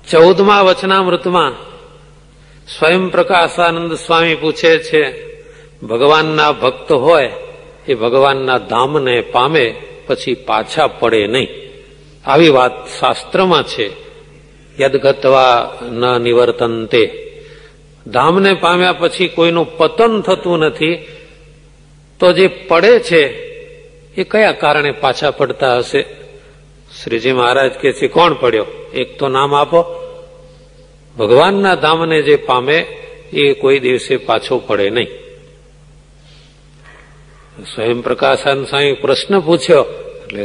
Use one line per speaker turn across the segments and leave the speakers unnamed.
14મા વચનામૃતમાં સ્વયં પ્રકાશાનંદ સ્વામી પૂછે છે, ભગવાનના ભક્ત હોય એ ભગવાનના ધામને પામે પછી પાછા પડે નહીં. આવી વાત શાસ્ત્રમાં છે. યદગત્વા ન નિવર્તન્તે. ધામને પામ્યા પછી કોઈનું પતન થતું નથી. તો જે પડે છે એ કયા કારણે પાછા પડતા હશે? શ્રીજી મહારાજ કહે છે, કોણ પડ્યો? એક તો નામ આપો. ભગવાનના ધામને જે પામે એ કોઈ દિવસે પાછો પડે નહીં. સ્વયં પ્રકાશાનંદ સ્વામી પ્રશ્ન પૂછ્યો એટલે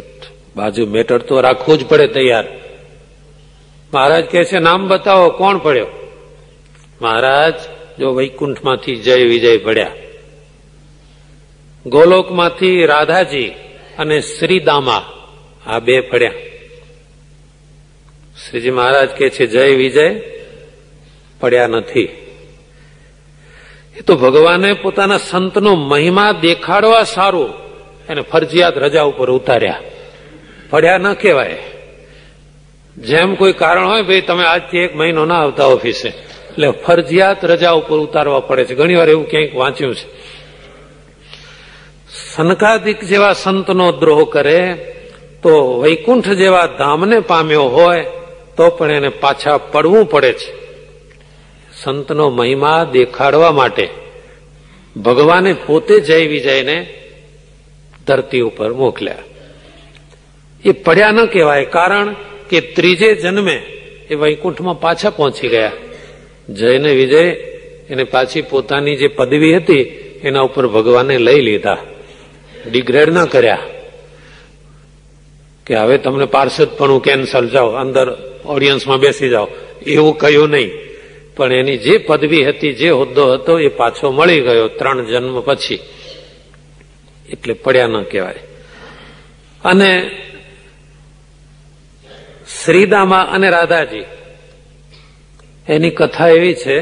બાજુ મેટર તો રાખવું જ પડે તૈયાર. મહારાજ કહે છે, નામ બતાવો, કોણ પડ્યો? મહારાજ જો વૈકુંઠમાંથી જય વિજય પડ્યા, ગોલોકમાંથી રાધાજી અને શ્રીદામા આ બે પડ્યા. શ્રીજી મહારાજ કહે છે, જય વિજય પડ્યા નથી. એ તો ભગવાને પોતાના સંતનો મહિમા દેખાડવા સારું એને ફરજિયાત રજા ઉપર ઉતાર્યા. પડ્યા ન કહેવાય. જેમ કોઈ કારણ હોય, ભાઈ તમે આજથી 1 મહિનો ના આવતા ઓફિસે, એટલે ફરજિયાત રજા ઉપર ઉતારવા પડે છે. ઘણી વાર એવું ક્યાંક વાંચ્યું છે. સનકાદિક જેવા સંતનો દ્રોહ કરે તો વૈકુંઠ જેવા ધામને પામ્યો હોય તો પણ એને પાછા પડવું પડે છે. સંતનો મહિમા દેખાડવા માટે ભગવાને પોતે જય વિજયને ધરતી ઉપર મોકલ્યા. એ પડ્યા ન કહેવાય, કારણ કે ત્રીજે જન્મે એ વૈકુંઠમાં પાછા પહોંચી ગયા. જય ને વિજય એને પાછી પોતાની જે પદવી હતી એના ઉપર ભગવાને લઈ લીધા, ડિગ્રેડ ન કર્યા કે હવે તમને પાર્ષદપણું કેન્સલ, જાઓ અંદર ઓડિયન્સમાં બેસી જાઓ, એવું કહ્યું નહીં. પણ એની જે પદવી હતી, જે હોદ્દો હતો એ પાછો મળી ગયો 3 જન્મ પછી. એટલે પડ્યા ન કહેવાય. અને શ્રીદામા અને રાધાજી એની કથા એવી છે,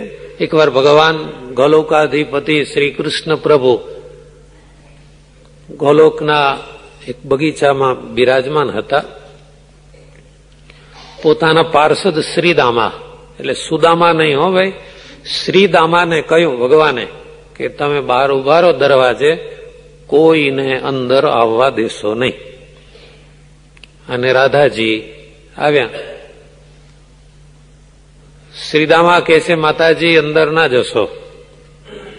એકવાર ભગવાન ગોલોકાધિપતિ શ્રી કૃષ્ણ પ્રભુ ગોલોકના એક બગીચામાં બિરાજમાન હતા. પોતાના પાર્ષદ શ્રીદામા, એટલે સુદામા નહીં હો ભાઈ, શ્રીદામાને કહ્યું ભગવાને કે તમે બહાર ઉભા રહો દરવાજે, કોઈને અંદર આવવા દેશો નહીં. અને રાધાજી આવ્યા. શ્રીદામા કહે છે, માતાજી અંદર ના જશો,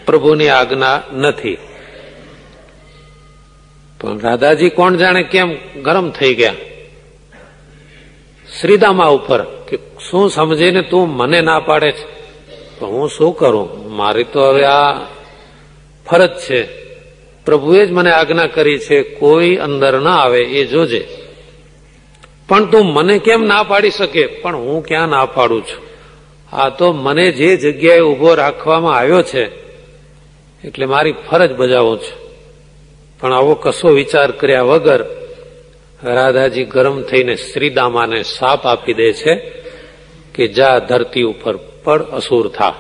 પ્રભુની આજ્ઞા નથી. પણ રાધાજી કોણ જાણે કેમ ગરમ થઈ ગયા શ્રીદામા ઉપર કે શું સમજીને તું મને ના પાડે છે, તો હું શું કરું? મારી તો હવે આ ફરજ છે. પ્રભુએ જ મને આજ્ઞા કરી છે કોઈ અંદર ના આવે એ જોજે. પણ તું મને કેમ ના પાડી શકે? પણ હું ક્યાં ના પાડું છું? આ તો મને જે જગ્યાએ ઉભો રાખવામાં આવ્યો છે એટલે મારી ફરજ બજાવું છું. પણ આવો કશો વિચાર કર્યા વગર રાધાજી ગરમ થઈને શ્રીદામાને શાપ આપી દે છે કે જા ધરતી ઉપર પડ, અસુર થા.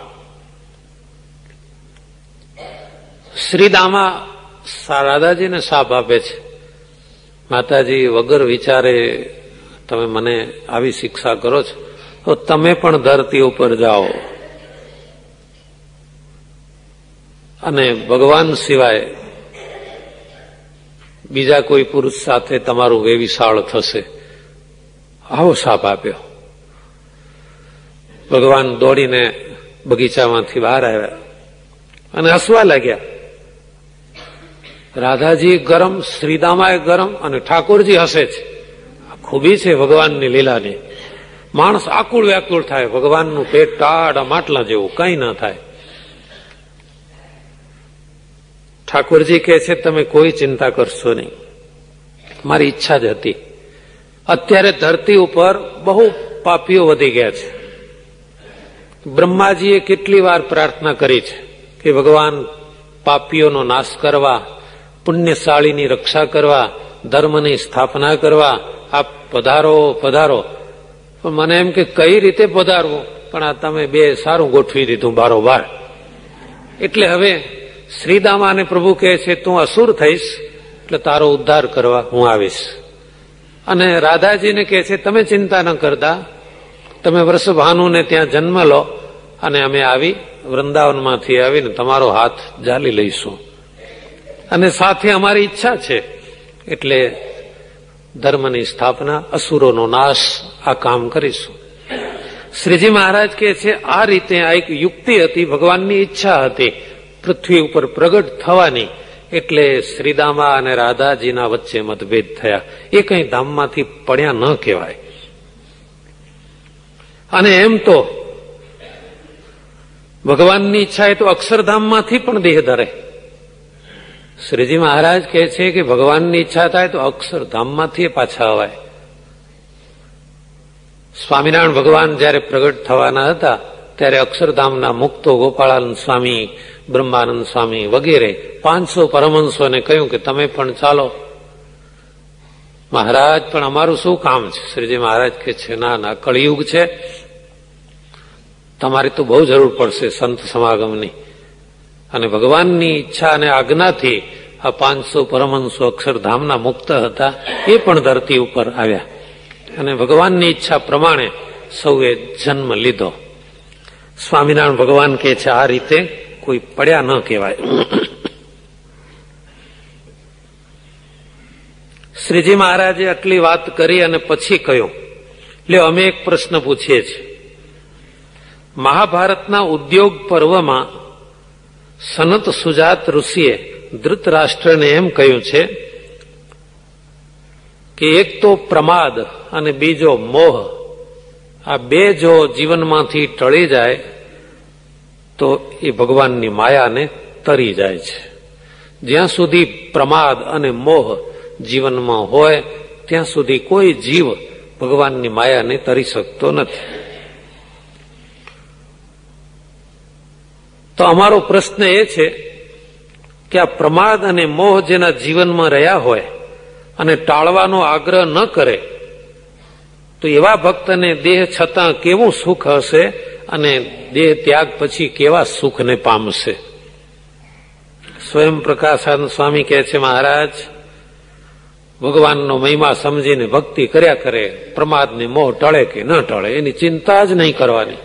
શ્રીદામા રાધાજીને શાપ આપે છે, માતાજી વગર વિચારે તમે મને આવી શિક્ષા કરો છો તો તમે પણ ધરતી ઉપર જાઓ અને ભગવાન સિવાય બીજા કોઈ પુરુષ સાથે તમારું વેવિશાળ થશે. આવો શાપ આપ્યો. ભગવાન દોડીને બગીચામાંથી બહાર આવ્યા અને હસવા લાગ્યા. રાધાજી ગરમ, શ્રીદામાએ ગરમ અને ઠાકોરજી હસે છે. આ ખૂબી છે ભગવાનની લીલાની. માણસ આકુળ વ્યાકુળ થાય, ભગવાનનું પેટ ટાઢા માટલા જેવું, કઈ ના થાય. ઠાકોરજી કહે છે, તમે કોઈ ચિંતા કરશો નહીં, મારી ઈચ્છા જ હતી. અત્યારે ધરતી ઉપર બહુ પાપીઓ વધી ગયા છે. બ્રહ્માજીએ કેટલી વાર પ્રાર્થના કરી છે કે ભગવાન પાપીઓનો નાશ કરવા, પુણ્યશાળીની રક્ષા કરવા, ધર્મની સ્થાપના કરવા આપ પધારો પધારો. પણ મને એમ કે કઈ રીતે પધારવું? પણ આ તમે બે સારું ગોઠવી દીધું બારોબાર. એટલે હવે શ્રીદામાને પ્રભુ કહે છે, તું અસુર થઈશ એટલે તારો ઉદ્ધાર કરવા હું આવીશ. અને રાધાજીને કહે છે, તમે ચિંતા ન કરતા, તમે વૃષભાનુને ત્યાં જન્મ લો અને અમે આવી વૃંદાવનમાંથી આવીને તમારો હાથ ઝાલી લઈશું, અને સાથે અમારી ઈચ્છા છે એટલે ધર્મની સ્થાપના, અસુરોનો નાશ, આ કામ કરીશું. શ્રીજી મહારાજ કહે છે આ રીતે આ એક યુક્તિ હતી, ભગવાનની ઈચ્છા હતી પૃથ્વી ઉપર પ્રગટ થવાની. એટલે શ્રીદામા અને રાધાજીના વચ્ચે મતભેદ થયા. એ કઈ ધામમાંથી પડ્યા ન કહેવાય. અને એમ તો ભગવાનની ઈચ્છા એ તો અક્ષરધામમાંથી પણ દેહ ધરે. શ્રીજી મહારાજ કહે છે કે ભગવાનની ઈચ્છા થાય તો અક્ષરધામમાંથી પાછા અવાય. સ્વામિનારાયણ ભગવાન જયારે પ્રગટ થવાના હતા ત્યારે અક્ષરધામના મુક્તો ગોપાળાનંદ સ્વામી, બ્રહ્માનંદ સ્વામી વગેરે 500 પરમહંસોને કહ્યું કે તમે પણ ચાલો. મહારાજ પણ અમારું શું કામ છે? શ્રીજી મહારાજ કહે છે ના ના, કળિયુગ છે, તમારી તો બહુ જરૂર પડશે સંત સમાગમની. અને ભગવાનની ઈચ્છા અને આજ્ઞાથી આ 500 પરમહંસો અક્ષરધામના મુક્ત હતા એ પણ ધરતી ઉપર આવ્યા અને ભગવાનની ઈચ્છા પ્રમાણે સૌએ જન્મ લીધો. સ્વામિનારાયણ ભગવાન કહે છે આ રીતે કોઈ પડ્યા ન કહેવાય. શ્રીજી મહારાજે આટલી વાત કરી અને પછી કહ્યું, લ્યો અમે એક પ્રશ્ન પૂછીએ છીએ. મહાભારતના ઉદ્યોગ પર્વમાં સનત સુજાત ઋષિએ ધૃતરાષ્ટ્રને એમ કહ્યું છે કે એક તો પ્રમાદ અને બીજો મોહ, આ બે જો જીવનમાંથી ટળી જાય તો એ ભગવાનની માયાને તરી જાય છે. જ્યાં સુધી પ્રમાદ અને મોહ જીવનમાં હોય ત્યાં સુધી કોઈ જીવ ભગવાનની માયાને તરી શકતો નથી. તો અમારો પ્રશ્ન એ છે કે આ પ્રમાદ અને મોહ જેના જીવનમાં રહ્યા હોય અને ટાળવાનો આગ્રહ ન કરે તો એવા ભક્તને દેહ છતાં કેવું સુખ હશે અને દેહ ત્યાગ પછી કેવા સુખને પામશે. સ્વયં પ્રકાશાનંદ સ્વામી કહે છે મહારાજ ભગવાનનો મહિમા સમજીને ભક્તિ કર્યા કરે, પ્રમાદને મોહ ટળે કે ન ટળે એની ચિંતા જ નહીં કરવાની.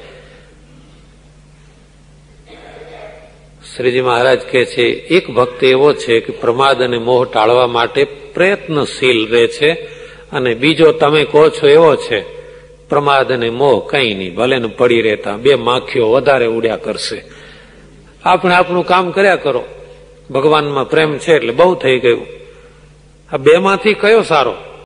શ્રીજી મહારાજ કહે છે એક ભક્ત એવો છે કે પ્રમાદ અને મોહ ટાળવા માટે પ્રયત્નશીલ રહે છે, અને બીજો તમે કહો છો એવો છે પ્રમાદ અને મોહ કઈ નહીં, ભલે ને પડી રહેતા બે માખીઓ વધારે ઉડ્યા કરશે. આપણે આપણું કામ કર્યા કરો, ભગવાનમાં પ્રેમ છે એટલે બહુ થઈ ગયું. આ બે માંથી કયો સારો?